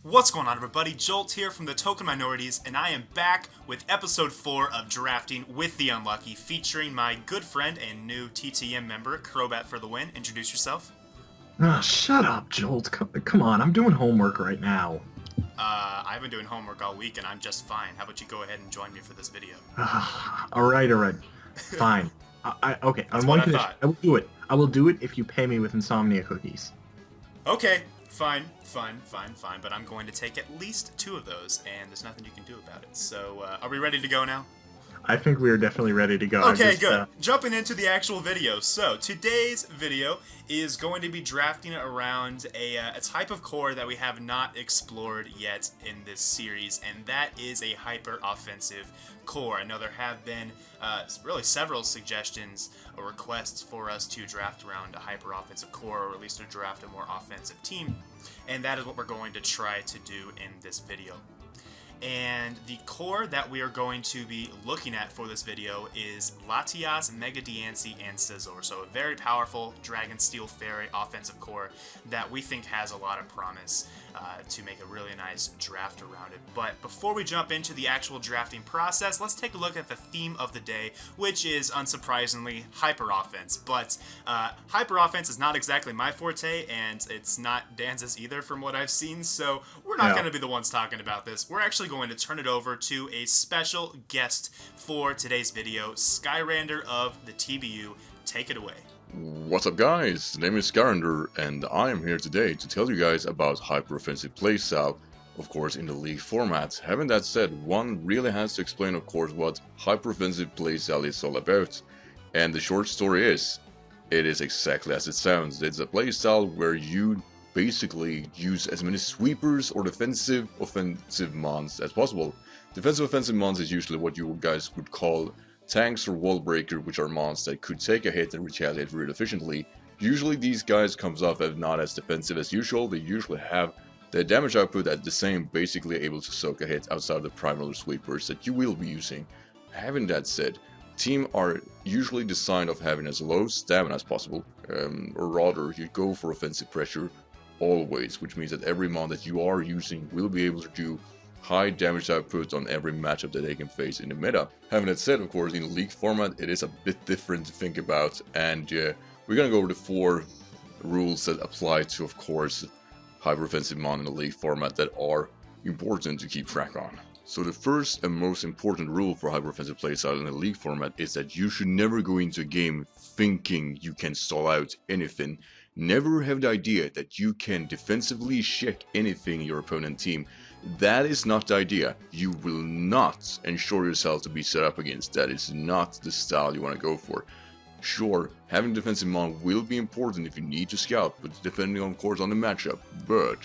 What's going on, everybody? Jolt here from TheTokenMinorities, and I am back with episode 4 of Drafting with the Unlucky, featuring my good friend and new TTM member, Crobat for the win. Introduce yourself. Shut up, Jolt. Come on, I'm doing homework right now. I've been doing homework all week, and I'm just fine. How about you go ahead and join me for this video? Alright. Fine. Okay, on one condition. I will do it. I will do it if you pay me with insomnia cookies. Okay, fine, but I'm going to take at least 2 of those, and there's nothing you can do about it. So, are we ready to go now? I think we are definitely ready to go. Okay, good. Jumping into the actual video. So, today's video is going to be drafting around a type of core that we have not explored yet in this series, and that is a hyper-offensive core. I know there have been really several suggestions or requests for us to draft around a hyper-offensive core, or at least to draft a more offensive team, and that is what we're going to try to do in this video. And the core that we are going to be looking at for this video is Latias, Mega Diancie, and Scizor. So a very powerful Dragon Steel Fairy offensive core that we think has a lot of promise to make a really nice draft around it. But before we jump into the actual drafting process, let's take a look at the theme of the day, which is, unsurprisingly, hyper offense. But hyper offense is not exactly my forte, and it's not Dance's either from what I've seen, so we're not going to be the ones talking about this. We're actually going to turn it over to a special guest for today's video, Skyrander of the TBU. Take it away. What's up, guys? The name is Skyrander, and I am here today to tell you guys about hyper-offensive playstyle, of course in the league format. Having that said, one really has to explain, of course, what hyper-offensive playstyle is all about. And the short story is, it is exactly as it sounds. It's a playstyle where you basically use as many sweepers or defensive offensive mons as possible. Defensive offensive mons is usually what you guys would call tanks or wall breaker, which are mons that could take a hit and retaliate really efficiently. Usually these guys comes off as not as defensive as usual. They usually have their damage output at the same, basically able to soak a hit outside of the primary sweepers that you will be using. Having that said, team are usually designed of having as low stamina as possible, or rather you go for offensive pressure always, which means that every mon that you are using will be able to do high damage output on every matchup that they can face in the meta. Having that said, of course, in the league format it is a bit different to think about, and we're gonna go over the 4 rules that apply to, of course, hyper offensive mon in the league format that are important to keep track on. So the first and most important rule for hyper offensive playstyle in the league format is that you should never go into a game thinking you can stall out anything. Never have the idea that you can defensively check anything in your opponent team. That is not the idea. You will not ensure yourself to be set up against. That is not the style you want to go for. Sure, having defensive mon will be important if you need to scout, but depending on course on the matchup. But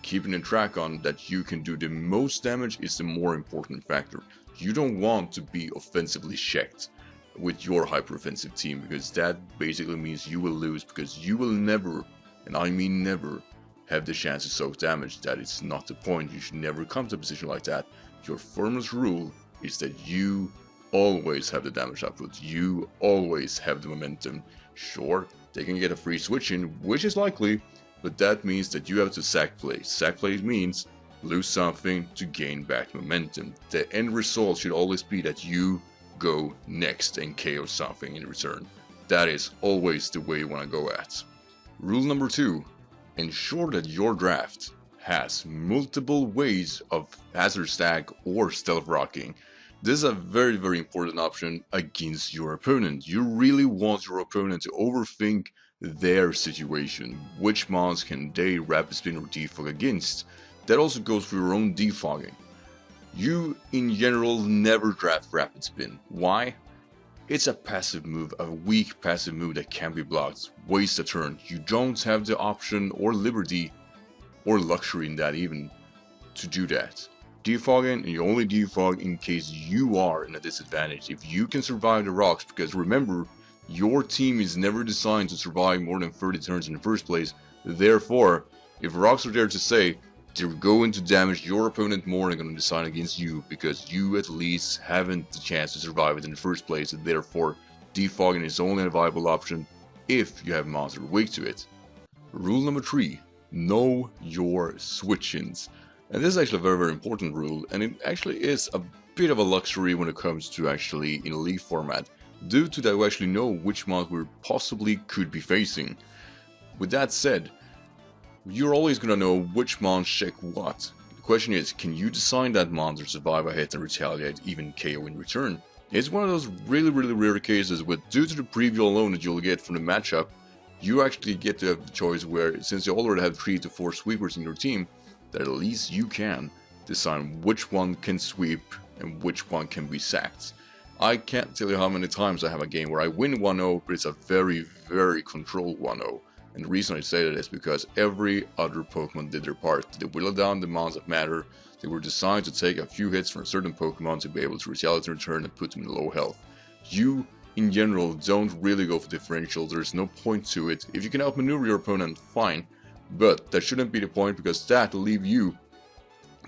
keeping a track on that you can do the most damage is the more important factor. You don't want to be offensively checked with your hyper offensive team, because that basically means you will lose, because you will never, and I mean never, have the chance to soak damage. That is not the point. You should never come to a position like that. Your firmest rule is that you always have the damage output. You always have the momentum. Sure, they can get a free switch in, which is likely, but that means that you have to sack play. Sack play means lose something to gain back momentum. The end result should always be that you go next and KO something in return. That is always the way you want to go at. Rule number 2. Ensure that your draft has multiple ways of hazard stack or stealth rocking. This is a very, very important option against your opponent. You really want your opponent to overthink their situation. Which mons can they rapid spin or defog against? That also goes for your own defogging. You, in general, never draft rapid spin. Why? It's a passive move, a weak passive move that can be blocked. Waste a turn. You don't have the option or liberty or luxury in that even to do that. Defogging, and you only defog in case you are in a disadvantage. If you can survive the rocks, because remember, your team is never designed to survive more than 30 turns in the first place. Therefore, if rocks are there to say, they're going to damage your opponent more and going to decide against you, because you at least haven't the chance to survive it in the first place, and therefore defogging is only a viable option if you have monster weak to it. Rule number 3. Know your switch-ins. And this is actually a very, very important rule, and it actually is a bit of a luxury when it comes to actually in a league format, due to that we actually know which mons we possibly could be facing. With that said, you're always gonna know which mons check what. The question is, can you design that mon to survive a hit and retaliate, even KO in return? It's one of those really, really rare cases where, due to the preview alone that you'll get from the matchup, you actually get to have the choice where, since you already have 3 to 4 sweepers in your team, that at least you can decide which one can sweep and which one can be sacked. I can't tell you how many times I have a game where I win 1-0, but it's a very, very controlled 1-0. And the reason I say that is because every other Pokemon did their part. They whittled down the mons that matter. They were designed to take a few hits from certain Pokemon to be able to retaliate in return and put them in low health. You, in general, don't really go for differential. There's no point to it. If you can outmaneuver your opponent, fine. But that shouldn't be the point, because that will leave you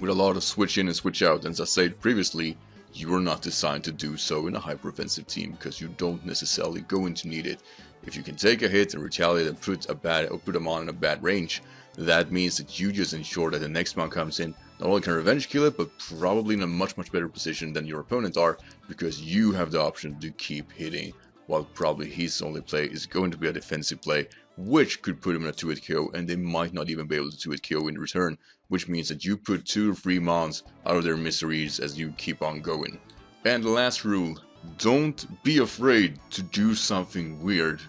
with a lot of switch in and switch out. And as I said previously, you are not designed to do so in a hyper-offensive team, because you don't necessarily going to need it. If you can take a hit and retaliate and put a mon in a bad range, that means that you just ensure that the next mon comes in, not only can revenge kill it, but probably in a much better position than your opponent are, because you have the option to keep hitting, while probably his only play is going to be a defensive play, which could put him in a 2-hit KO, and they might not even be able to 2-hit KO in return, which means that you put 2 or 3 mons out of their miseries as you keep on going. And the last rule, don't be afraid to do something weird.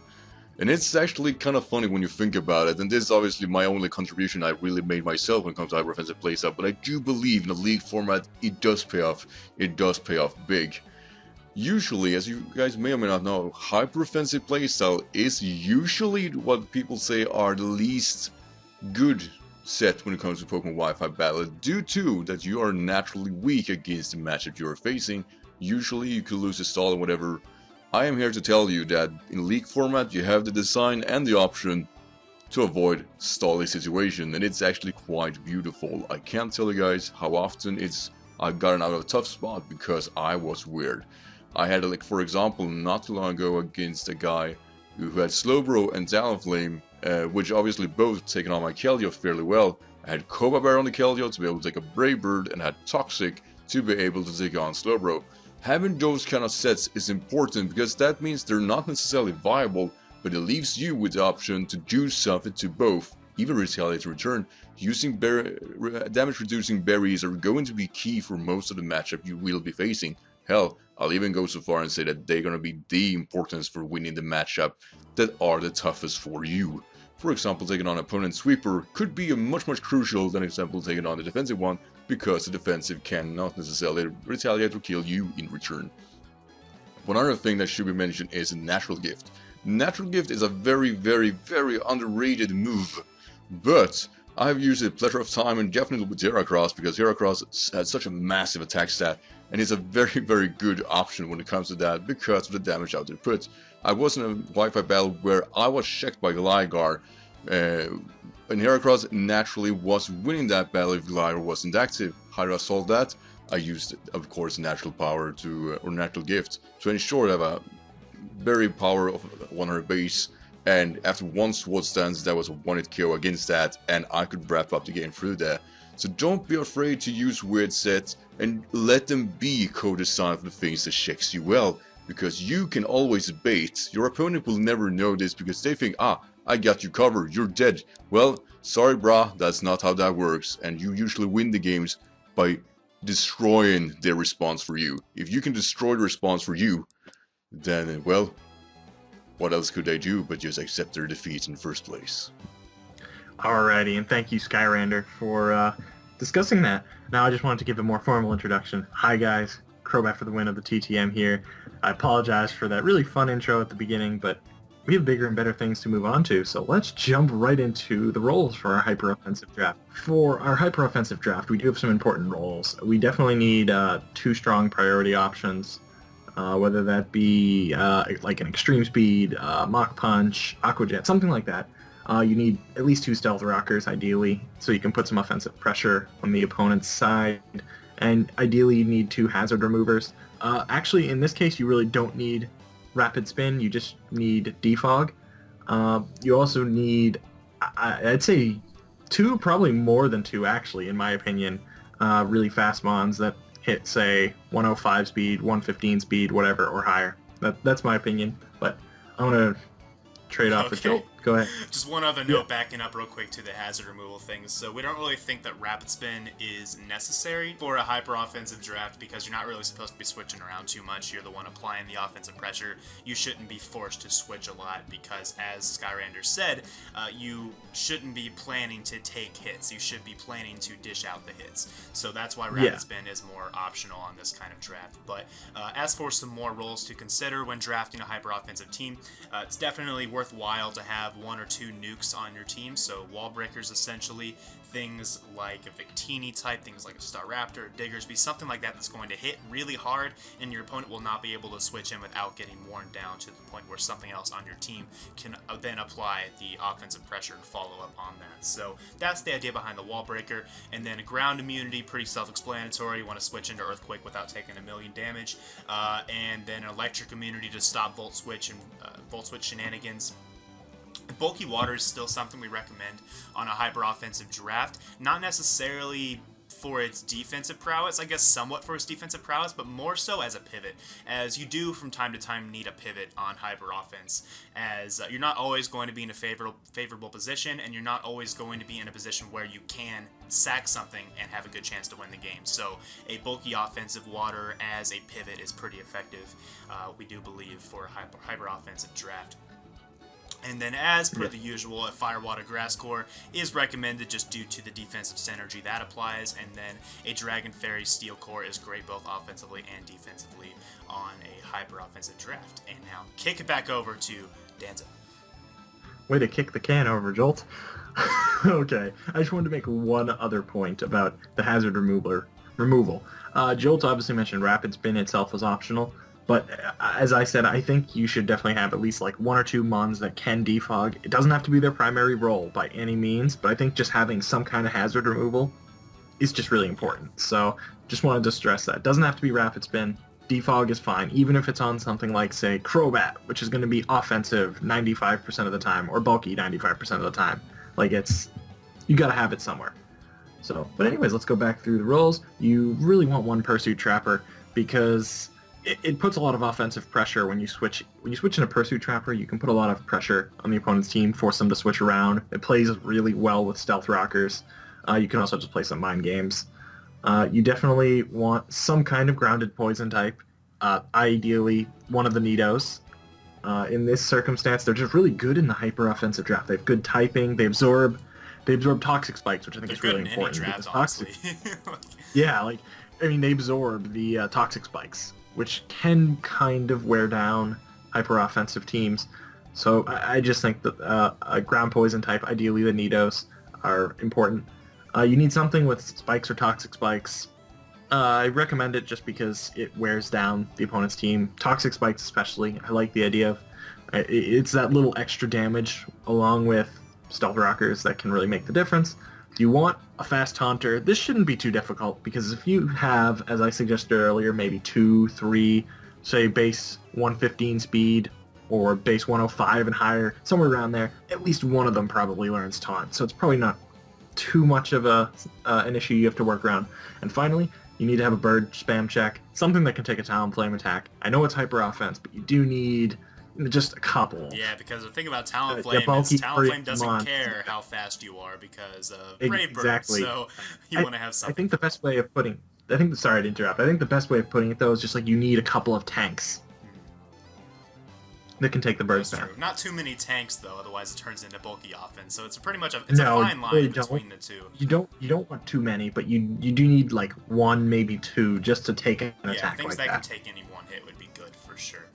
And it's actually kind of funny when you think about it, and this is obviously my only contribution I really made myself when it comes to hyper-offensive playstyle, but I do believe in the league format it does pay off. It does pay off big. Usually, as you guys may or may not know, hyper-offensive playstyle is usually what people say are the least good set when it comes to Pokemon Wi-Fi battle, due to that you are naturally weak against the matchup you are facing. Usually you could lose a stall and whatever. I am here to tell you that in league format you have the design and the option to avoid stally situation, and it's actually quite beautiful. I can't tell you guys how often I've gotten out of a tough spot because I was weird. I had, like, for example, not too long ago against a guy who had Slowbro and Talonflame, which obviously both taken on my Keldeo fairly well. I had Cobra Bear on the Keldeo to be able to take a Brave Bird, and had Toxic to be able to take on Slowbro. Having those kind of sets is important, because that means they're not necessarily viable, but it leaves you with the option to do something to both, even retaliate in return. Using damage reducing berries are going to be key for most of the matchup you will be facing. Hell, I'll even go so far and say that they're going to be the importance for winning the matchup that are the toughest for you. For example, taking on an opponent's sweeper could be much crucial than example taking on the defensive one, because the defensive cannot necessarily retaliate or kill you in return. One other thing that should be mentioned is Natural Gift. Natural Gift is a very underrated move, but I've used it a plethora of time, and definitely with Heracross, because Heracross has such a massive attack stat, and it's a very good option when it comes to that because of the damage out there put. I was in a Wi-Fi battle where I was checked by Gligar, and Heracross naturally was winning that battle if Gligar wasn't active. How did I solve that? I used, of course, Natural Power or Natural Gift to ensure I have a very power of 100 base, and after one Sword Stance that was a 1-hit KO against that, and I could wrap up the game through that. So don't be afraid to use weird sets, and let them be co-designed for the things that checks you well, because you can always bait. Your opponent will never know this because they think, I got you covered, you're dead. Well, sorry brah, that's not how that works, and you usually win the games by destroying their response for you. If you can destroy the response for you, then, well, what else could they do but just accept their defeat in the first place? Alrighty, and thank you, Skyrander, for discussing that. Now I just wanted to give a more formal introduction. Hi guys, Crobat for the win of the TTM here. I apologize for that really fun intro at the beginning, but we have bigger and better things to move on to, so let's jump right into the roles for our hyper-offensive draft. For our hyper-offensive draft, we do have some important roles. We definitely need 2 strong priority options, whether that be like an Extreme Speed, Mach Punch, Aqua Jet, something like that. You need at least 2 Stealth Rockers, ideally, so you can put some offensive pressure on the opponent's side, and ideally you need 2 Hazard Removers. Actually, in this case, you really don't need Rapid Spin, you just need Defog. You also need, I'd say, two, probably more than two, actually, in my opinion, really fast mons that hit, say, 105 speed, 115 speed, whatever, or higher. That's my opinion, but I'm going to trade off with Jolt. Go ahead. Just one other note, backing up real quick to the hazard removal things. So we don't really think that Rapid Spin is necessary for a hyper-offensive draft because you're not really supposed to be switching around too much. You're the one applying the offensive pressure. You shouldn't be forced to switch a lot because, as Skyrander said, you shouldn't be planning to take hits. You should be planning to dish out the hits. So that's why Rapid Spin is more optional on this kind of draft. But as for some more roles to consider when drafting a hyper-offensive team, it's definitely worthwhile to have one or two nukes on your team. So wall breakers, essentially things like a Victini type, things like a Staraptor, Diggersby, something like that that's going to hit really hard, and your opponent will not be able to switch in without getting worn down to the point where something else on your team can then apply the offensive pressure and follow up on that. So that's the idea behind the wall breaker. And then a ground immunity, pretty self-explanatory. You want to switch into Earthquake without taking a million damage, and then an electric immunity to stop Volt Switch and Volt Switch shenanigans. Bulky Water is still something we recommend on a hyper-offensive draft. Not necessarily for its defensive prowess, I guess somewhat for its defensive prowess, but more so as a pivot, as you do from time to time need a pivot on hyper-offense, as you're not always going to be in a favorable position, and you're not always going to be in a position where you can sack something and have a good chance to win the game. So a bulky offensive water as a pivot is pretty effective, we do believe, for a hyper-offensive draft. And then, as per the usual, a Fire Water Grass Core is recommended just due to the defensive synergy that applies. And then a Dragon Fairy Steel Core is great both offensively and defensively on a hyper-offensive draft. And now, kick it back over to Danzo. Way to kick the can over, Jolt. Okay, I just wanted to make one other point about the hazard removal. Jolt obviously mentioned Rapid Spin itself was optional. But as I said, I think you should definitely have at least like one or two mons that can defog. It doesn't have to be their primary role by any means, but I think just having some kind of hazard removal is just really important. So just wanted to stress that. It doesn't have to be Rapid Spin. Defog is fine, even if it's on something like, say, Crobat, which is going to be offensive 95% of the time, or bulky 95% of the time. Like, you got to have it somewhere. So, but anyways, let's go back through the roles. You really want one Pursuit Trapper because it puts a lot of offensive pressure when you switch. When you switch in a Pursuit Trapper, you can put a lot of pressure on the opponent's team, force them to switch around. It plays really well with Stealth Rockers. You can also just play some Mind Games. You definitely want some kind of grounded poison type. Ideally, one of the Nidos. In this circumstance, they're just really good in the hyper-offensive draft. They have good typing. They absorb Toxic Spikes, which I think is really important. They're good in any draft, honestly. Yeah, they absorb the Toxic Spikes, which can kind of wear down hyper-offensive teams. So I just think that a ground poison type, ideally the Nidos, are important. You need something with spikes or toxic spikes. I recommend it just because it wears down the opponent's team. Toxic spikes especially, I like the idea of. It's that little extra damage along with Stealth Rockers that can really make the difference. You want a fast Taunter. This shouldn't be too difficult because if you have, as I suggested earlier, maybe 2, 3, say base 115 speed or base 105 and higher, somewhere around there, at least one of them probably learns Taunt. So it's probably not too much of an issue you have to work around. And finally, you need to have a bird spam check, something that can take a Talonflame attack. I know it's hyper offense, but you do need just a couple. Yeah, because the thing about Talonflame is Talonflame doesn't care how fast you are because of Brave Bird, so you want to have something. I think the best way of putting... sorry to interrupt. I think the best way of putting it, though, is just you need a couple of tanks that can take the bird spam. Not too many tanks, though, otherwise it turns into bulky offense, so it's pretty much a fine line between the two. You don't want too many, but you do need, one, maybe two, just to take an attack like that. Yeah, things that can take any one hit would be good, for sure.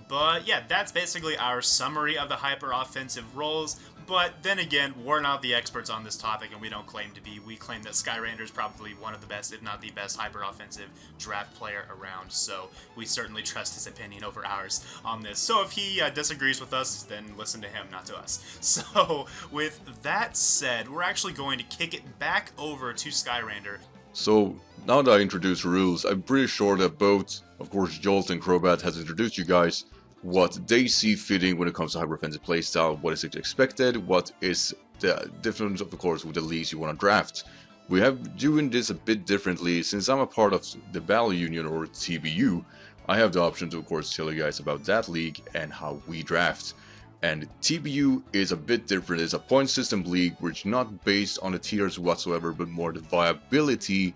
But yeah, that's basically our summary of the hyper-offensive roles. But then again, we're not the experts on this topic, and we don't claim to be. We claim that Skyrander is probably one of the best, if not the best, hyper-offensive draft player around. So we certainly trust his opinion over ours on this. So if he disagrees with us, then listen to him, not to us. So with that said, we're actually going to kick it back over to Skyrander. So now that I introduced rules, I'm pretty sure that both, of course, Jolt and Crobat has introduced you guys what they see fitting when it comes to hyper-offensive playstyle, what is expected, what is the difference, of course, with the leagues you want to draft. We have doing this a bit differently. Since I'm a part of the Battle Union, or TBU, I have the option to, of course, tell you guys about that league and how we draft. And TBU is a bit different. It's a point system league which is not based on the tiers whatsoever, but more the viability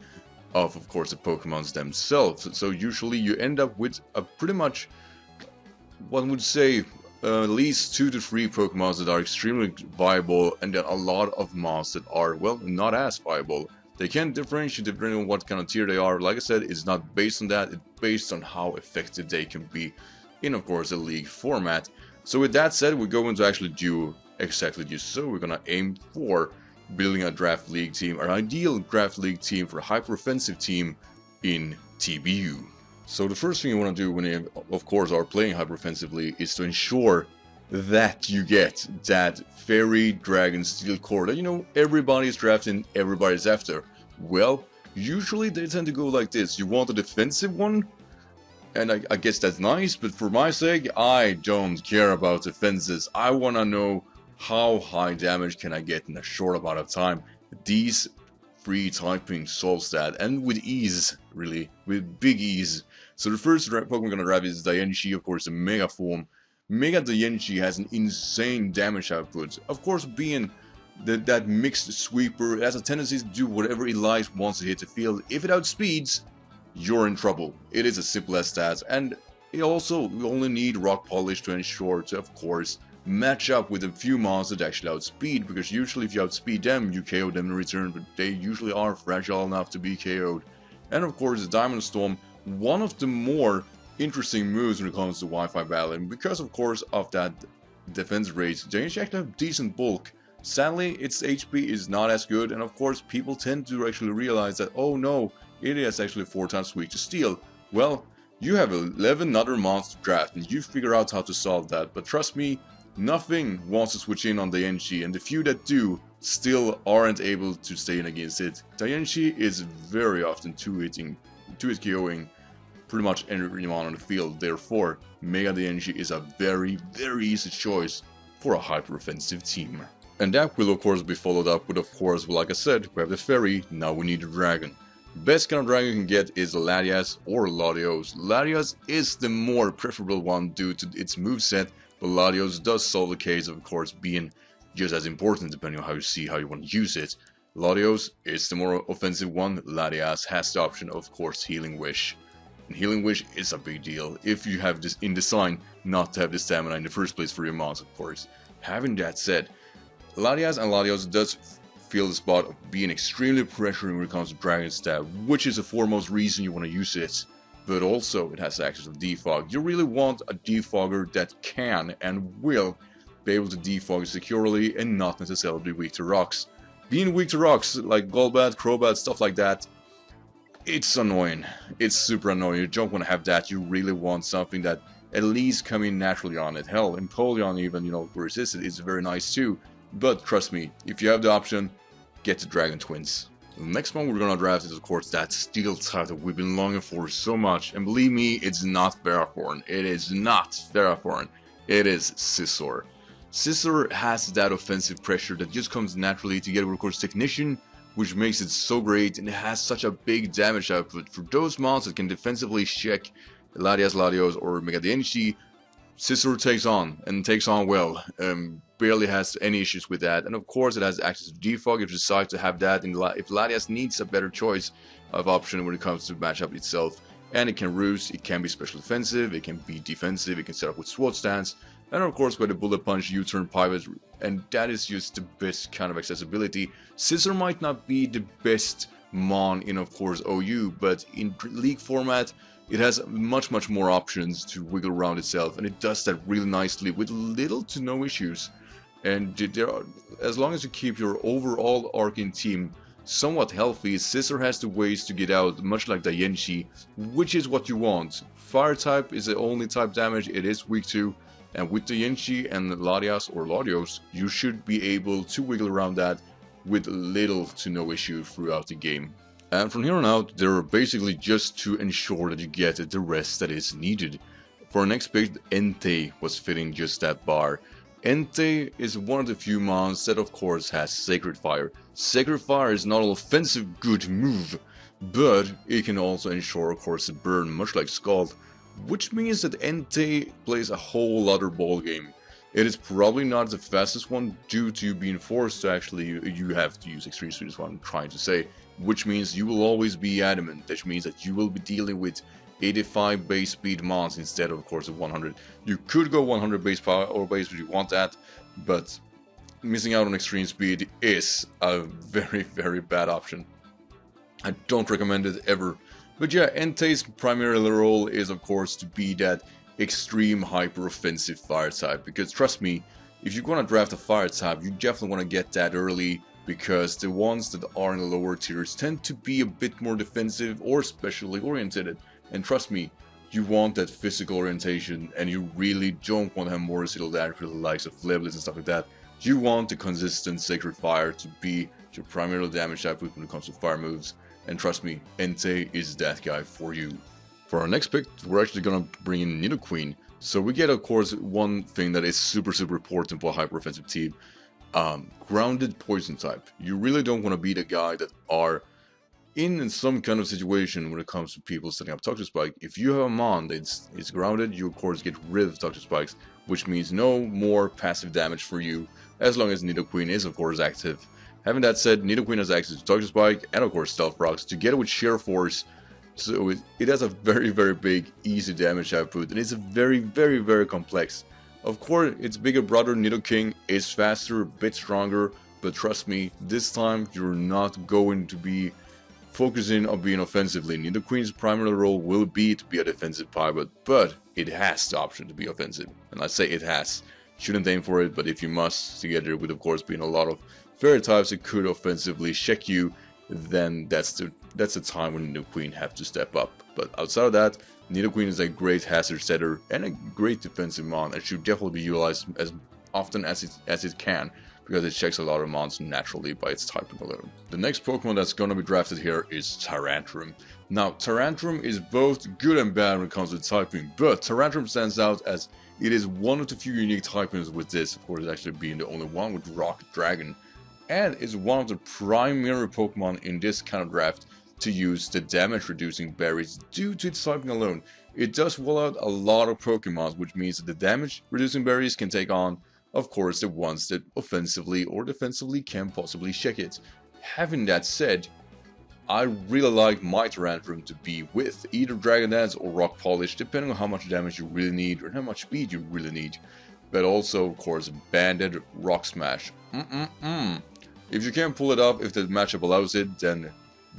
of course, the Pokemons themselves. So usually you end up with a pretty much, one would say, at least 2 to 3 Pokemons that are extremely viable, and then a lot of mons that are, well, not as viable. They can differentiate depending on what kind of tier they are. Like I said, it's not based on that, it's based on how effective they can be in, of course, a league format. So with that said, we're going to actually do exactly just so. We're going to aim for building a draft league team, an ideal draft league team for a hyper offensive team in TBU. So the first thing you want to do when you, of course, are playing hyper offensively is to ensure that you get that Fairy Dragon Steel core that, you know, everybody's drafting, everybody's after. Well, usually they tend to go like this. You want a defensive one, and I guess that's nice, but for my sake, I don't care about defenses. I want to know how high damage can I get in a short amount of time. These free typing solves that, and with ease, really, with big ease. So the first Pokemon we're gonna grab is Diancie, of course, the Mega form. Mega Diancie has an insane damage output. Of course, being that mixed sweeper, it has a tendency to do whatever it likes once it hits the field. If it outspeeds, you're in trouble. It is as simple as that, and you only need Rock Polish to ensure to, of course, match up with a few monsters that actually outspeed, because usually if you outspeed them, you KO them in return, but they usually are fragile enough to be KO'd. And of course, the Diamond Storm, one of the more interesting moves when it comes to Wi-Fi battling, because of course of that defense rate, they actually have decent bulk. Sadly, its HP is not as good, and of course people tend to actually realize that, oh no, it is actually 4 times weak to steel. Well, you have 11 other monsters to draft, and you figure out how to solve that, but trust me, nothing wants to switch in on Diancie, and the few that do still aren't able to stay in against it. Diancie is very often 2-hit KOing pretty much anyone on the field, therefore Mega Diancie is a very, very easy choice for a hyper offensive team. And that will of course be followed up with, of course, like I said, we have the Fairy, now we need a Dragon. Best kind of dragon you can get is Latias or Latios. Latias is the more preferable one due to its moveset, but Latios does solve the case of course being just as important depending on how you want to use it. Latios is the more offensive one. Latias has the option of course Healing Wish. And Healing Wish is a big deal if you have this in design not to have the stamina in the first place for your mons, of course. Having that said, Latias and Latios does feel the spot of being extremely pressuring when it comes to Dragon Stab, which is the foremost reason you want to use it. But also it has access to defog. You really want a defogger that can and will be able to defog securely and not necessarily be weak to rocks. Being weak to rocks like Golbat, Crobat, stuff like that, it's annoying. It's super annoying. You don't want to have that. You really want something that at least come in naturally on it. Hell, Empoleon even, you know, resisted is very nice too. But trust me, if you have the option, get the Dragon Twins. The next one we're gonna draft is of course that steel type that we've been longing for so much, and believe me, it's not Ferrothorn. It is not Ferrothorn. It is Scizor. Scizor has that offensive pressure that just comes naturally together with of course Technician, which makes it so great, and it has such a big damage output. For those mons that can defensively check Latias, Latios, or Mega Diancie, Scizor takes on well. Barely has any issues with that, and of course it has access to defog if you decide to have that. If Latias needs a better choice of option when it comes to matchup itself, and it can roost, it can be special defensive, it can be defensive, it can set up with sword stance, and of course with the bullet punch, U-turn, pivot, and that is just the best kind of accessibility. Scizor might not be the best mon in of course OU, but in league format it has much more options to wiggle around itself, and it does that really nicely with little to no issues. And as long as you keep your overall Arcane team somewhat healthy, Scizor has the ways to get out, much like Diancie, which is what you want. Fire type is the only type damage it is weak to, and with Diancie and Latias or Latios, you should be able to wiggle around that with little to no issue throughout the game. And from here on out, they're basically just to ensure that you get the rest that is needed. For our next pick, Entei was fitting just that bar. Entei is one of the few mons that of course has Sacred Fire. Sacred Fire is not an offensive good move, but it can also ensure of course a burn much like Scald, which means that Entei plays a whole other ball game. It is probably not the fastest one due to you being forced to actually, you have to use Extreme Speed is what I'm trying to say, which means you will always be adamant, which means that you will be dealing with 85 base speed mons instead of course of 100. You could go 100 base power or base if you want that, but missing out on extreme speed is a very bad option. I don't recommend it ever. But yeah, Entei's primary role is of course to be that extreme hyper offensive fire type, because trust me, if you're gonna draft a fire type, you definitely want to get that early, because the ones that are in the lower tiers tend to be a bit more defensive or specially oriented. And trust me, you want that physical orientation, and you really don't want to have more residual damage for the likes of Flablets and stuff like that. You want the consistent Sacred Fire to be your primary damage output when it comes to fire moves, and trust me, Entei is that guy for you. For our next pick, we're actually gonna bring in Nidoqueen. So we get, of course, one thing that is super important for a hyper offensive team. Grounded poison type. You really don't want to be the guy that are in some kind of situation when it comes to people setting up Toxic Spike. If you have a mon that's grounded, you of course get rid of Toxic Spikes, which means no more passive damage for you, as long as Nidoqueen is of course active. Having that said, Nidoqueen has access to Toxic Spike and of course Stealth Rocks together with Sheer Force, so it has a very big easy damage output, and it's a very complex. Of course, its bigger brother Nidoking is faster, a bit stronger, but trust me, this time you're not going to be focusing on being offensively. Nidoqueen's primary role will be to be a defensive pilot, but it has the option to be offensive. And I say it has. Shouldn't aim for it, but if you must, together with of course being a lot of fairy types that could offensively check you, then that's the time when Nidoqueen have to step up. But outside of that, Nidoqueen is a great hazard setter and a great defensive mon, and should definitely be utilized as often as it can, because it checks a lot of mons naturally by its typing alone. The next Pokemon that's going to be drafted here is Tyrantrum. Now, Tyrantrum is both good and bad when it comes to typing, but Tyrantrum stands out as it is one of the few unique typings with this, of course actually being the only one with Rock Dragon, and is one of the primary Pokemon in this kind of draft to use the damage reducing berries due to its typing alone. It does roll out a lot of Pokemon, which means that the damage reducing berries can take on, of course, the ones that offensively or defensively can possibly check it. Having that said, I really like my Tyrantrum to be with either Dragon Dance or Rock Polish, depending on how much damage you really need or how much speed you really need. But also, of course, Banded Rock Smash. If you can't pull it up, if the matchup allows it, then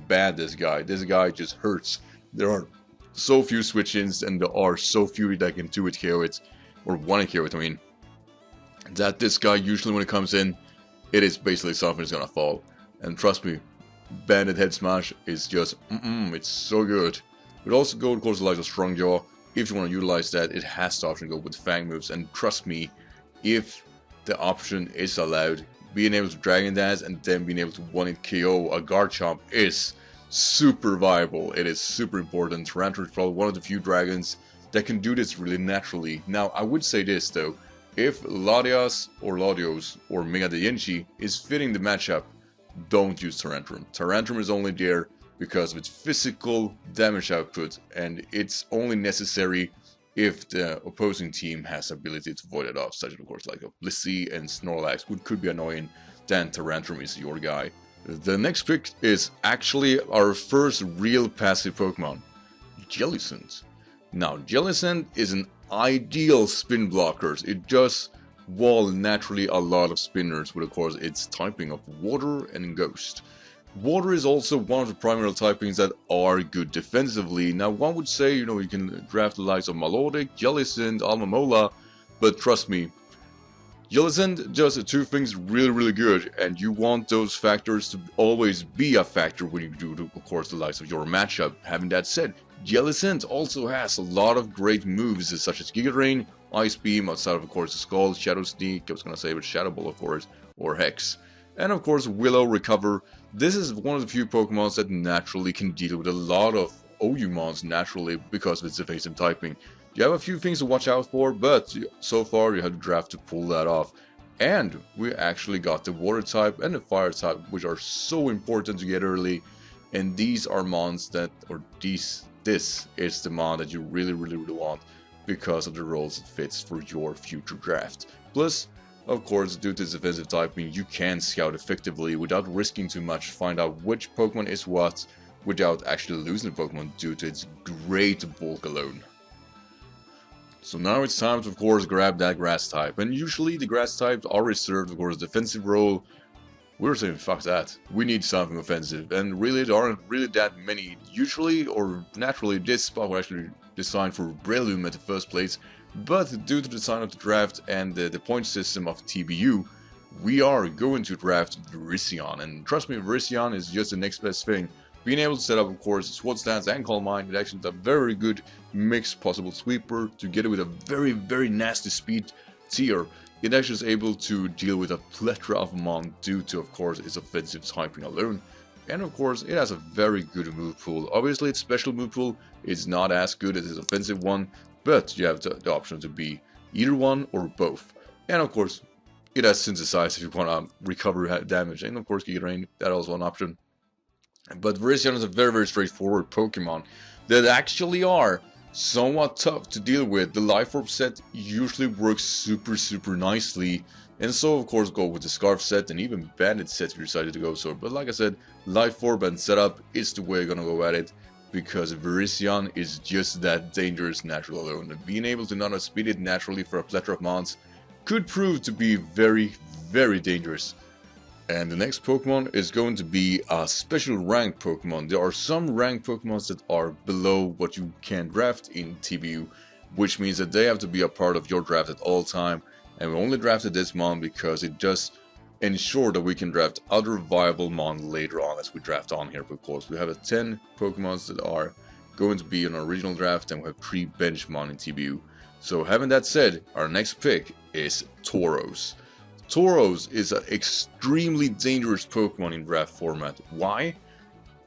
ban this guy. This guy just hurts. There are so few switch-ins, and there are so few that can do it, KO it, or want to KO it, I mean, that this guy usually when it comes in, it is basically something that's gonna fall. And trust me, Banded Head Smash is just, it's so good. But also go, of course, like a Strong Jaw. If you want to utilize that, it has the option to go with Fang moves, and trust me, if the option is allowed, being able to Dragon Dance and then being able to one-hit KO a Garchomp is super viable. It is super important. Tyrantrum is probably one of the few dragons that can do this really naturally. Now, I would say this though, if Latias or Latios or Mega Diancie is fitting the matchup, don't use Tyrantrum. Tyrantrum is only there because of its physical damage output, and it's only necessary if the opposing team has ability to void it off, such as of course like a Blissey and Snorlax, which could be annoying, then Tyrantrum is your guy. The next pick is actually our first real passive Pokemon, Jellicent. Now, Jellicent is an ideal spin blocker. It does wall naturally a lot of spinners with of course its typing of Water and Ghost. Water is also one of the primary typings that are good defensively. Now, one would say, you know, you can draft the likes of Melodic, Jellicent, Almamola, but trust me, Jellicent does two things really good, and you want those factors to always be a factor when you do, of course, the likes of your matchup. Having that said, Jellicent also has a lot of great moves, such as Giga Drain, Ice Beam, outside of course the Scald, Shadow Sneak, I was gonna say with Shadow Ball of course, or Hex. And of course Willow, Recover. This is one of the few Pokemons that naturally can deal with a lot of OU mons naturally because of its evasive typing. You have a few things to watch out for, but so far you have the draft to pull that off. And we actually got the water type and the fire type, which are so important to get early. And these are mons that, this is the mon that you really want because of the roles it fits for your future draft. Plus, of course, due to its defensive typing, you can scout effectively without risking too much, find out which Pokemon is what, without actually losing the Pokemon due to its great bulk alone. So now it's time to, of course, grab that grass type, and usually the grass types are reserved, of course, defensive role. We're saying, fuck that, we need something offensive, and really there aren't really that many. Usually, or naturally, this spot was actually designed for Breloom at the first place, but due to the design of the draft and the point system of TBU, we are going to draft Virizion, and trust me, Virizion is just the next best thing. Being able to set up, of course, Sword Stance and Calm Mind, it actually is a very good mixed possible sweeper, together with a very nasty speed tier. It actually is able to deal with a plethora of mon due to, of course, its offensive typing alone. And of course, it has a very good move pool. Obviously, its special move pool is not as good as its offensive one, but you have the option to be either one or both. And of course, it has Synthesize if you want to recover damage, and of course, Giga Drain, that is one option. But Virizion is a very straightforward Pokemon that actually are somewhat tough to deal with. The Life Orb set usually works super nicely, and so of course go with the Scarf set and even Bandit set if you decided to go so. But like I said, Life Orb and setup is the way you're gonna go at it, because Virizion is just that dangerous natural alone, and being able to not outspeed it naturally for a plethora of mons could prove to be very dangerous. And the next Pokemon is going to be a special rank Pokemon. There are some ranked Pokemons that are below what you can draft in TBU, which means that they have to be a part of your draft at all time. And we only drafted this mon because it does ensure that we can draft other viable mon later on as we draft on here. Because we have 10 Pokemons that are going to be in our original draft, and we have 3 bench mon in TBU. So having that said, our next pick is Tauros. Tauros is an extremely dangerous Pokemon in draft format. Why?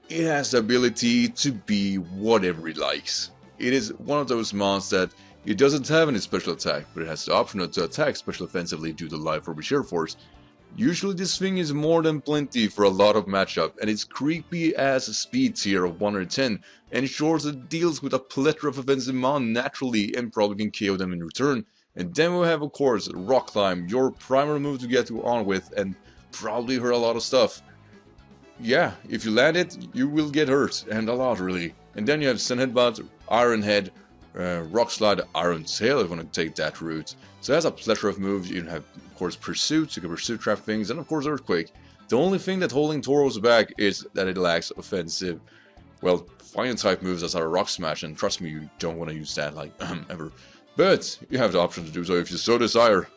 It has the ability to be whatever it likes. It is one of those mons that it doesn't have any special attack, but it has the option to attack special offensively due to Life Orb Sheer Force. Usually this thing is more than plenty for a lot of matchup, and its creepy ass speed tier of 110 ensures it deals with a plethora of offensive mon naturally and probably can KO them in return. And then we have, of course, Rock Climb, your primary move to get on with and probably hurt a lot of stuff. Yeah, if you land it, you will get hurt, and a lot really. And then you have Sun Headbutt, Iron Head, Rock Slide, Iron Tail if you want to take that route. So it has a plethora of moves. You have, of course, Pursuit, you can Pursuit trap things, and of course Earthquake. The only thing that's holding Tauros back is that it lacks offensive, well, Fire type moves as a Rock Smash, and trust me, you don't want to use that, like, ever. But you have the option to do so if you so desire.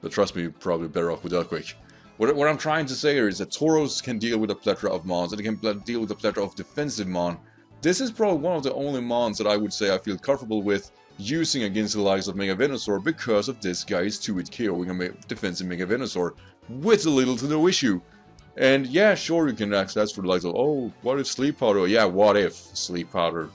But trust me, you're probably better off with Earthquake. What I'm trying to say here is that Tauros can deal with a plethora of mons, and it can deal with a plethora of defensive mon. This is probably one of the only mons that I would say I feel comfortable with using against the likes of Mega Venusaur because of this guy's 2-hit KOing a defensive Mega Venusaur with a little to no issue. And yeah, sure, you can access for the likes of, oh, what if Sleep Powder? Yeah, what if Sleep Powder?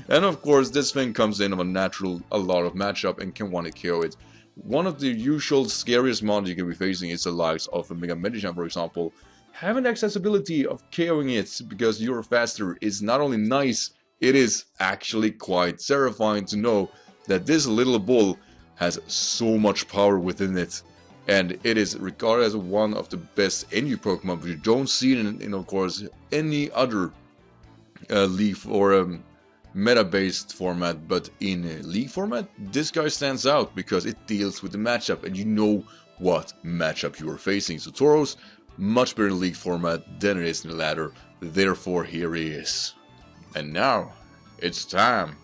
And of course, this thing comes in of a lot of matchup and can want to KO it. One of the usual scariest mons you can be facing is the likes of a Mega Medicham, for example. Having the accessibility of KOing it because you're faster is not only nice, it is actually quite terrifying to know that this little bull has so much power within it. And it is regarded as one of the best NU Pokemon, but you don't see it in of course, any other Leaf or meta-based format, but in League format, this guy stands out because it deals with the matchup and you know what matchup you are facing. So Tauros, much better in League format than it is in the ladder, therefore here he is. And now, it's time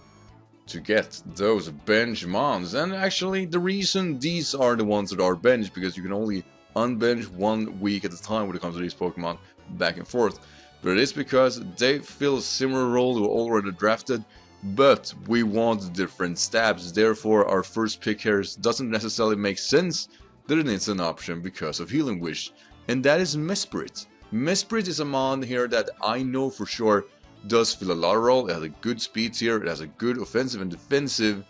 to get those bench mons. And actually, the reason these are the ones that are bench, because you can only unbench 1 week at a time when it comes to these Pokemon back and forth. But it is because they fill a similar role to already drafted, but we want different stabs. Therefore, our first pick here doesn't necessarily make sense that it is an option because of Healing Wish, and that is Mesprit. Mesprit is a mon here that I know for sure does fill a lot of role. It has a good speed tier, it has a good offensive and defensive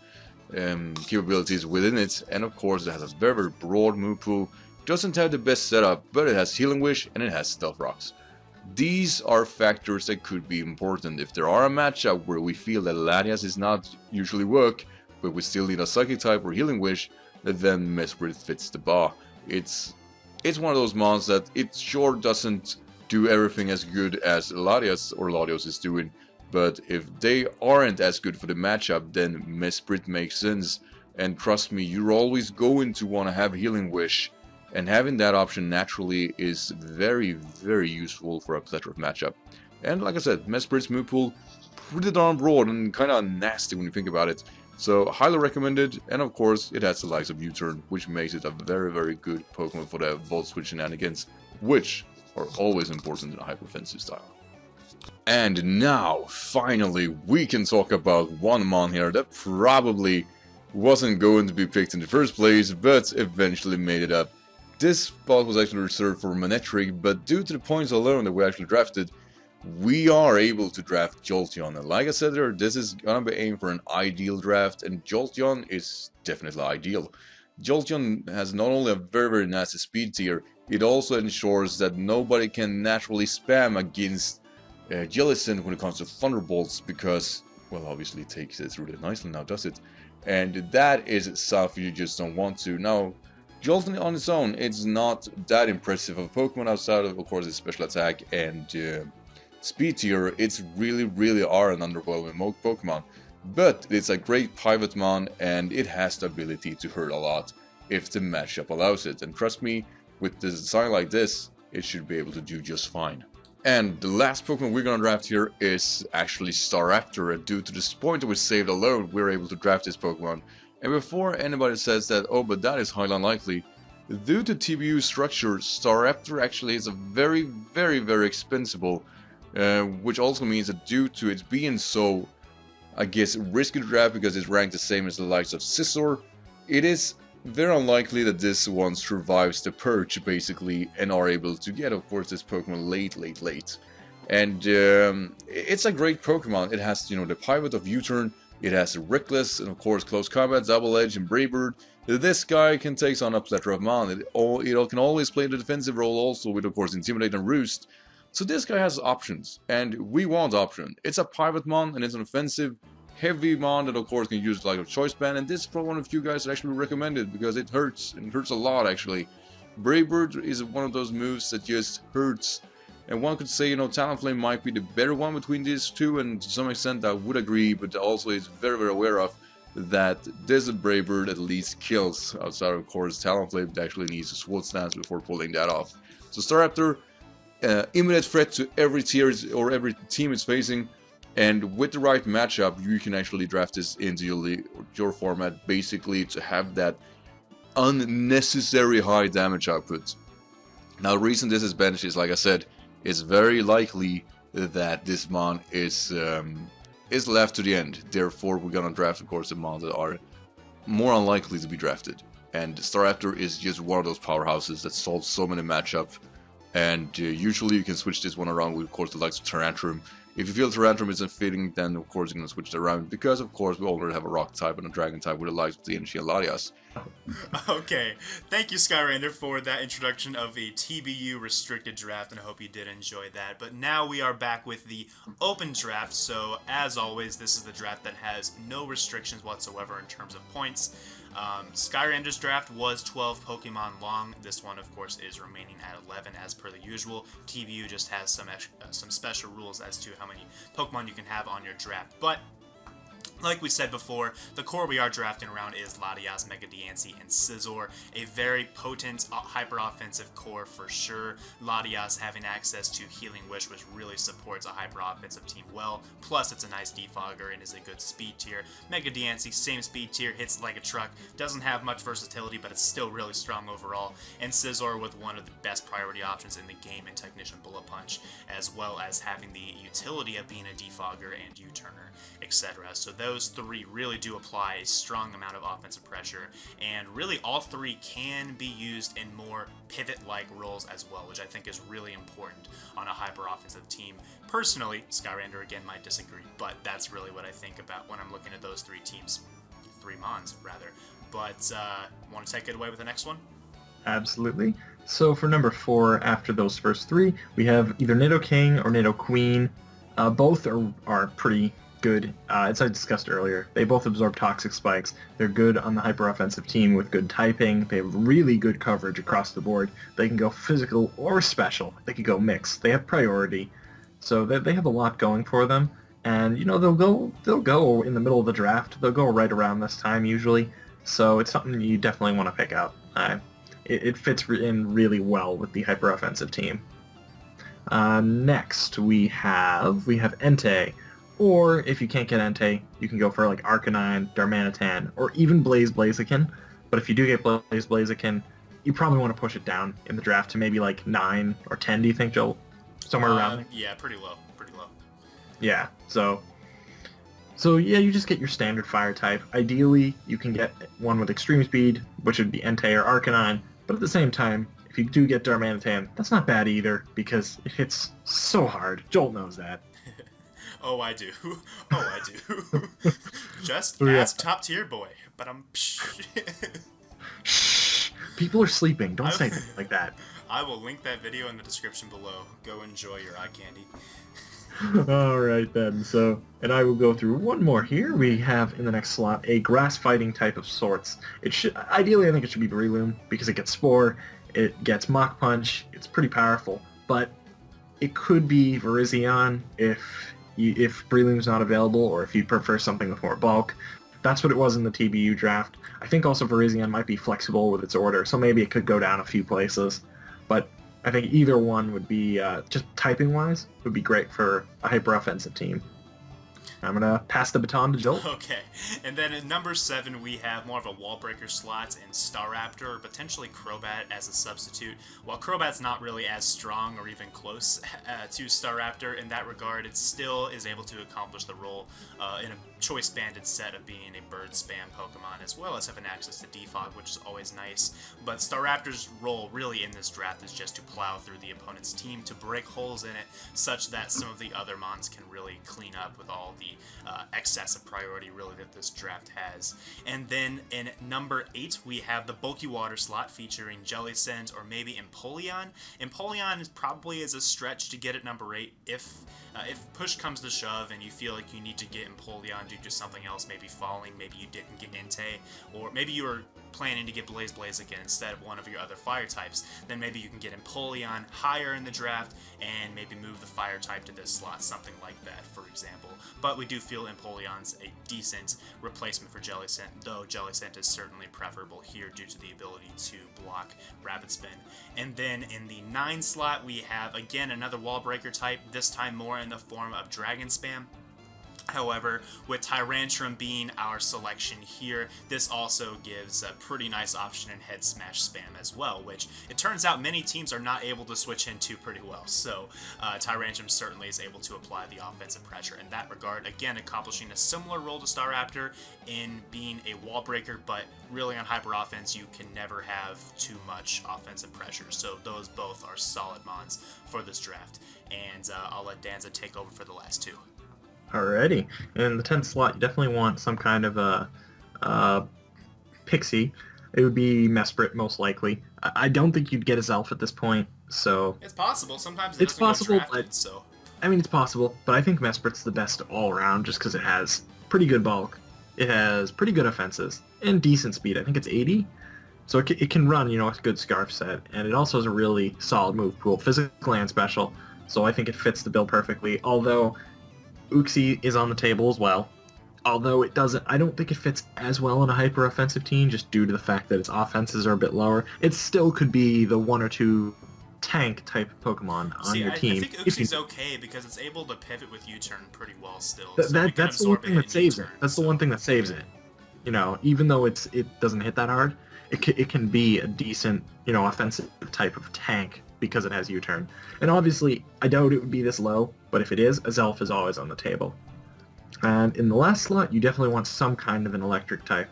capabilities within it, and of course it has a very, very broad move pool. Doesn't have the best setup, but it has Healing Wish and it has Stealth Rocks. These are factors that could be important if there are a matchup where we feel that Latias is not usually work, but we still need a Psychic type or Healing Wish, then Mesprit fits the bar. It's one of those mons that it sure doesn't do everything as good as Latias or Latios is doing, but if they aren't as good for the matchup, then Mesprit makes sense. And trust me, you're always going to want to have Healing Wish, and having that option naturally is very, very useful for a plethora of matchup. And like I said, Mesprit's move pool pretty darn broad and kind of nasty when you think about it. So highly recommended, and of course it has the likes of U-Turn, which makes it a very, very good Pokemon for the Volt Switch shenanigans, which are always important in a hyper-offensive style. And now, finally, we can talk about one mon here that probably wasn't going to be picked in the first place, but eventually made it up. This spot was actually reserved for Manectric, but due to the points alone that we actually drafted, we are able to draft Jolteon. And like I said there, this is gonna be aimed for an ideal draft, and Jolteon is definitely ideal. Jolteon has not only a very, very nasty speed tier, it also ensures that nobody can naturally spam against Jellicent when it comes to Thunderbolts, because, well, obviously it takes it really nicely now, does it? And that is stuff you just don't want to. Now, Jolteon on its own, it's not that impressive of a Pokemon outside of course, its special attack and speed tier. It's really, really are an underwhelming Pokemon. But it's a great pivot mon, and it has the ability to hurt a lot if the matchup allows it. And trust me, with the design like this, it should be able to do just fine. And the last Pokemon we're gonna draft here is actually Staraptor, and due to this point that we saved alone, we're able to draft this Pokemon. And before anybody says that, oh, but that is highly unlikely, due to TBU structure, Staraptor actually is a very, very, very expensive, which also means that due to it being so, I guess, risky to draft because it's ranked the same as the likes of Scizor, it is very unlikely that this one survives the purge, basically, and are able to get, of course, this Pokemon late. And it's a great Pokemon. It has, the pivot of U-Turn, it has Reckless, and of course, Close Combat, Double Edge, and Brave Bird. This guy can take on a plethora of mon. It can always play the defensive role also with, of course, Intimidate and Roost. So this guy has options, and we want option. It's a pivot mon, and it's an offensive, heavy mon that of course can use like a choice band, and this is probably one of you guys that actually recommend it because it hurts, and it hurts a lot actually. Brave Bird is one of those moves that just hurts, and one could say, Talonflame might be the better one between these two, and to some extent I would agree, but also is very, very aware of that this Brave Bird at least kills, outside of course Talonflame that actually needs a sword stance before pulling that off. So Staraptor, imminent threat to every tier or every team it's facing, and with the right matchup you can actually draft this into your format, basically to have that unnecessary high damage output. Now the reason this is benched is, like I said, it's very likely that this mon is left to the end. Therefore we're gonna draft, of course, the mon that are more unlikely to be drafted, and Staraptor is just one of those powerhouses that solves so many matchups. And usually you can switch this one around with, of course, the likes of Tyrantrum. If you feel Tyrantrum isn't fitting, then of course you're going to switch it around, because of course we already have a Rock type and a Dragon type with the likes of Diancie and Latias. Okay, thank you Skyrander for that introduction of a TBU restricted draft, and I hope you did enjoy that. But now we are back with the open draft, so as always this is the draft that has no restrictions whatsoever in terms of points. Skyrander's draft was 12 Pokemon long. This one, of course, is remaining at 11 as per the usual. TBU just has some special rules as to how many Pokemon you can have on your draft. But like we said before, the core we are drafting around is Latias, Mega Diancie, and Scizor. A very potent, hyper-offensive core for sure. Latias having access to Healing Wish, which really supports a hyper-offensive team well. Plus, it's a nice defogger and is a good speed tier. Mega Diancie, same speed tier, hits like a truck. Doesn't have much versatility, but it's still really strong overall. And Scizor with one of the best priority options in the game in Technician Bullet Punch, as well as having the utility of being a defogger and U-turner, etc. So those three really do apply a strong amount of offensive pressure, and really all three can be used in more pivot-like roles as well, which I think is really important on a hyper-offensive team. Personally, Skyrander again might disagree, but that's really what I think about when I'm looking at those three teams. Three Mons, rather. But, want to take it away with the next one? Absolutely. So for number 4, after those first 3, we have either Nidoking or Nidoqueen. Both are pretty good. As I discussed earlier, they both absorb toxic spikes. They're good on the hyper-offensive team with good typing. They have really good coverage across the board. They can go physical or special. They can go mixed. They have priority. So they have a lot going for them. And, they'll go in the middle of the draft. They'll go right around this time usually. So it's something you definitely want to pick up. It fits in really well with the hyper-offensive team. Next, we have Entei, or if you can't get Entei, you can go for like Arcanine, Darmanitan, or even Blaziken. But if you do get Blaziken, you probably want to push it down in the draft to maybe like 9 or 10, do you think, Joel? Somewhere around there? Yeah, pretty low. Yeah, so yeah, you just get your standard fire type. Ideally, you can get one with extreme speed, which would be Entei or Arcanine, but at the same time, if you do get Darmanitan, that's not bad either, because it hits so hard. Joel knows that. Oh, I do. Just ask top tier boy. But Shh. People are sleeping. Don't say things like that. I will link that video in the description below. Go enjoy your eye candy. Alright then, and I will go through one more here. We have in the next slot a grass fighting type of sorts. Ideally I think it should be Breloom, because it gets Spore, it gets Mach Punch, it's pretty powerful, but it could be Virizion if Breloom's not available, or if you prefer something with more bulk. That's what it was in the TBU draft. I think also Virizion might be flexible with its order, so maybe it could go down a few places, but I think either one would be, just typing-wise, would be great for a hyper-offensive team. I'm going to pass the baton to Joel. Okay, and then at number 7 we have more of a wall breaker slot in Staraptor, or potentially Crobat as a substitute. While Crobat's not really as strong or even close to Staraptor in that regard, it still is able to accomplish the role in a choice-banded set of being a bird spam Pokemon, as well as having access to Defog, which is always nice. But Staraptor's role really in this draft is just to plow through the opponent's team, to break holes in it, such that some of the other Mons can really clean up with all the excessive priority really that this draft has. And then in number 8 we have the bulky water slot featuring Jellicent or maybe Empoleon. Empoleon probably is a stretch to get at number 8 if push comes to shove and you feel like you need to get Empoleon due to something else, maybe falling, maybe you didn't get Entei, or maybe you were planning to get Blaziken instead of one of your other fire types, then maybe you can get Empoleon higher in the draft and maybe move the fire type to this slot, something like that, for example. But we do feel Empoleon's a decent replacement for Jellicent, though Jellicent is certainly preferable here due to the ability to block Rapid Spin. And then in the 9 slot we have again another wall breaker type, this time more in the form of Dragon Spam. However, with Tyrantrum being our selection here, this also gives a pretty nice option in Head Smash Spam as well, which it turns out many teams are not able to switch into pretty well. So Tyrantrum certainly is able to apply the offensive pressure in that regard, again accomplishing a similar role to Staraptor in being a wall breaker, but really on hyper offense you can never have too much offensive pressure. So those both are solid Mons for this draft, and I'll let Danza take over for the last 2. Alrighty. In the 10th slot, you definitely want some kind of a Pixie. It would be Mesprit, most likely. I don't think you'd get a Zelf at this point, so... It's possible. Sometimes it's possible, drafted, so... I mean, it's possible, but I think Mesprit's the best all-around just because it has pretty good bulk, it has pretty good offenses, and decent speed. I think it's 80. So it can run, a good Scarf set, and it also has a really solid move pool, physical and special, so I think it fits the bill perfectly, although... Uxie is on the table as well, although I don't think it fits as well in a hyper-offensive team just due to the fact that its offenses are a bit lower. It still could be the 1 or 2 tank type Pokemon on your team. I think Uxie's okay because it's able to pivot with U-turn pretty well still. That's the one thing that saves it. That's the one thing that saves it. Even though it doesn't hit that hard, it can be a decent, offensive type of tank because it has U-turn. And obviously, I doubt it would be this low, but if it is, a Zelf is always on the table. And in the last slot, you definitely want some kind of an electric type.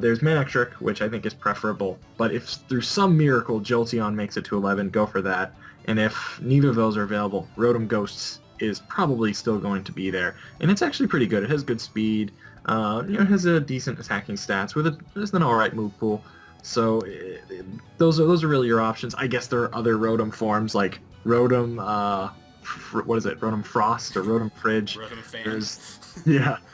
There's Manectric, which I think is preferable, but if through some miracle Jolteon makes it to 11, go for that. And if neither of those are available, Rotom Ghosts is probably still going to be there. And it's actually pretty good. It has good speed. It has a decent attacking stats with just an alright move pool. So those are really your options. I guess there are other Rotom forms like Rotom, Rotom Frost or Rotom Fridge. Rotom Fan. There's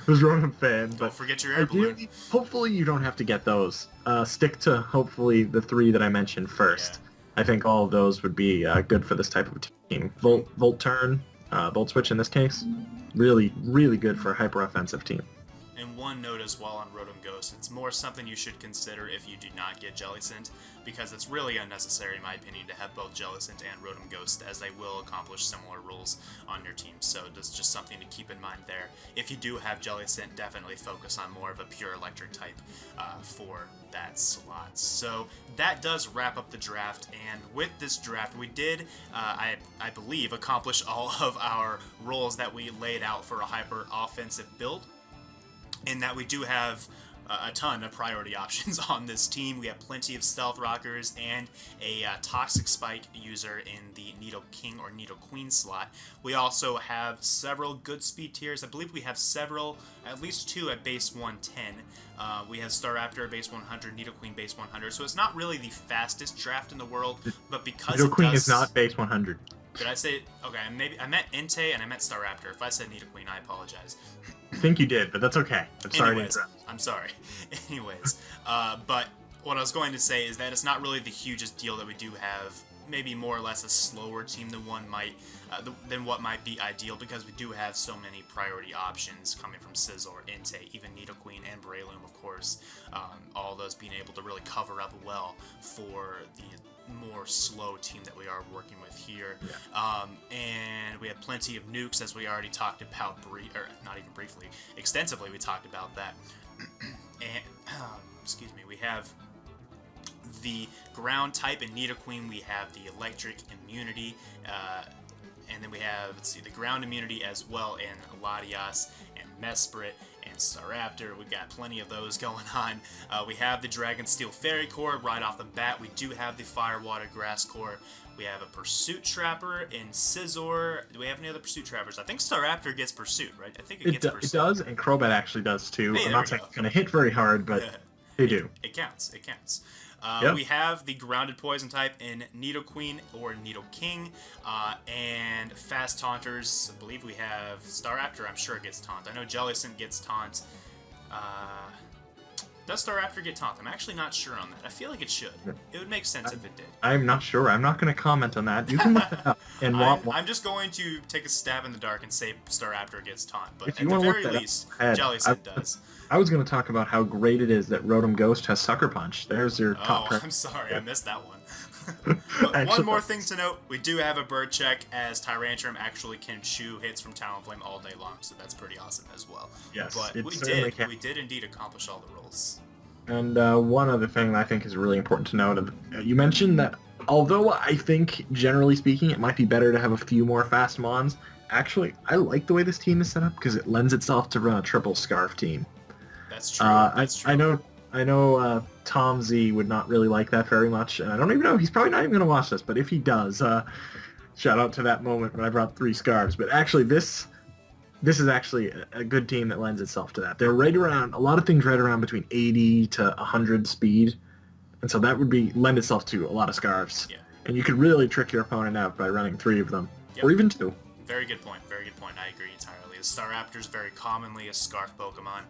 Rotom Fan. Don't but forget your air balloon. hopefully you don't have to get those. Stick to hopefully the 3 that I mentioned first. Yeah. I think all of those would be good for this type of team. Volt Turn, Volt Switch in this case, really, really good for a hyper-offensive team. And one note as well on Rotom Ghost, it's more something you should consider if you do not get Jellicent, because it's really unnecessary in my opinion to have both Jellicent and Rotom Ghost, as they will accomplish similar roles on your team, so that's just something to keep in mind there. If you do have Jellicent, definitely focus on more of a pure electric type for that slot. So that does wrap up the draft, and with this draft we did, I believe, accomplish all of our roles that we laid out for a hyper offensive build. In that we do have a ton of priority options on this team. We have plenty of Stealth Rockers and a Toxic Spike user in the Nidoking or Nidoqueen slot. We also have several good speed tiers. I believe we have several, at least 2 at base 110. We have Staraptor at base 100, Nidoqueen base 100. So it's not really the fastest draft in the world, but because Nidoqueen is not base 100. Did I say? Okay, maybe I meant Entei and I meant Staraptor. If I said Nidoqueen, I apologize. I think you did, but that's okay. I'm sorry to interrupt. I'm sorry. Anyways, but what I was going to say is that it's not really the hugest deal that we do have. Maybe more or less a slower team than what might be ideal, because we do have so many priority options coming from Scizor, Entei, even Nidoqueen and Breloom, of course. All those being able to really cover up well for the more slow team that we are working with here. Yeah. And we have plenty of nukes, as we already talked about, not even briefly, extensively we talked about that. And, excuse me, we have the ground type in Nidoqueen, we have the electric immunity, and then we have, let's see, the ground immunity as well in Latias and Mesprit and Staraptor. We've got plenty of those going on. We have the Dragon Steel Fairy Core right off the bat. We do have the Fire Water Grass Core. We have a Pursuit Trapper in Scizor. Do we have any other Pursuit Trappers? I think Staraptor gets Pursuit, right? I think it gets Pursuit. It does, and Crobat actually does too. Hey, I'm not saying it's going to hit very hard, but they do. It counts. It counts. Yep. We have the grounded poison type in Nidoqueen or Nidoking, and fast taunters. I believe we have Staraptor. I'm sure it gets taunt. I know Jellicent gets taunt. Does Staraptor get taunt? I'm actually not sure on that. I feel like it should. It would make sense if it did. I'm not sure. I'm not going to comment on that. You can look that up. And I'm just going to take a stab in the dark and say Staraptor gets taunt, but at the very least, Jellicent does. I was going to talk about how great it is that Rotom Ghost has Sucker Punch. There's your top. I'm sorry, I missed that one. But one more thing to note, we do have a bird check, as Tyrantrum actually can chew hits from Talonflame all day long, so that's pretty awesome as well. Yes, but we did indeed accomplish all the roles. And one other thing that I think is really important to note, you mentioned that although I think, generally speaking, it might be better to have a few more fast Mons, actually, I like the way this team is set up because it lends itself to run a triple Scarf team. That's true. That's true. I know Tom Z would not really like that very much, and I don't even know, he's probably not even going to watch this, but if he does, shout out to that moment when I brought 3 Scarves. But actually, this is actually a good team that lends itself to that. They're right around, a lot of things right around between 80 to 100 speed, and so that would lend itself to a lot of Scarves. Yeah. And you could really trick your opponent out by running 3 of them, or even 2. Very good point. Very good point. I agree entirely. Staraptor is very commonly a Scarf Pokemon.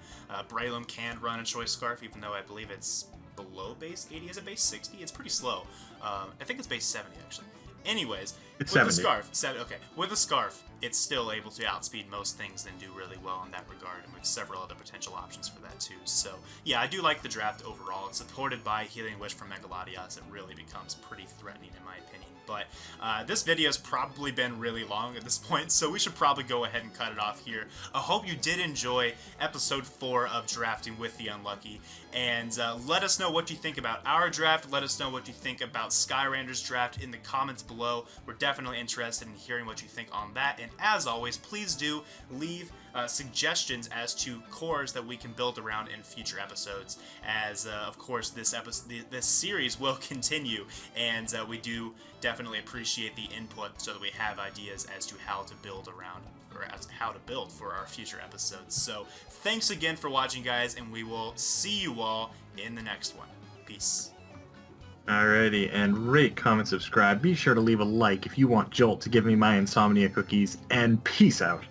Breloom can run a Choice Scarf, even though I believe it's below base 80. Is it base 60? It's pretty slow. I think it's base 70, actually. Anyways, it's with 70. the Scarf, okay, with the Scarf, it's still able to outspeed most things and do really well in that regard, and we have several other potential options for that too. So, yeah, I do like the draft overall. It's supported by Healing Wish from Megalodios. It really becomes pretty threatening in my opinion. But this video's probably been really long at this point, so we should probably go ahead and cut it off here. I hope you did enjoy episode 4 of Drafting with the Unlucky, and let us know what you think about our draft. Let us know what you think about Skyrander's draft in the comments below. We're definitely interested in hearing what you think on that and as always, please do leave suggestions as to cores that we can build around in future episodes, as of course this series will continue, and we do definitely appreciate the input so that we have ideas as to how to build around, or as how to build for our future episodes. So thanks again for watching, guys, and we will see you all in the next one. Peace. Alrighty, and rate, comment, subscribe. Be sure to leave a like if you want Jolt to give me my insomnia cookies, and peace out.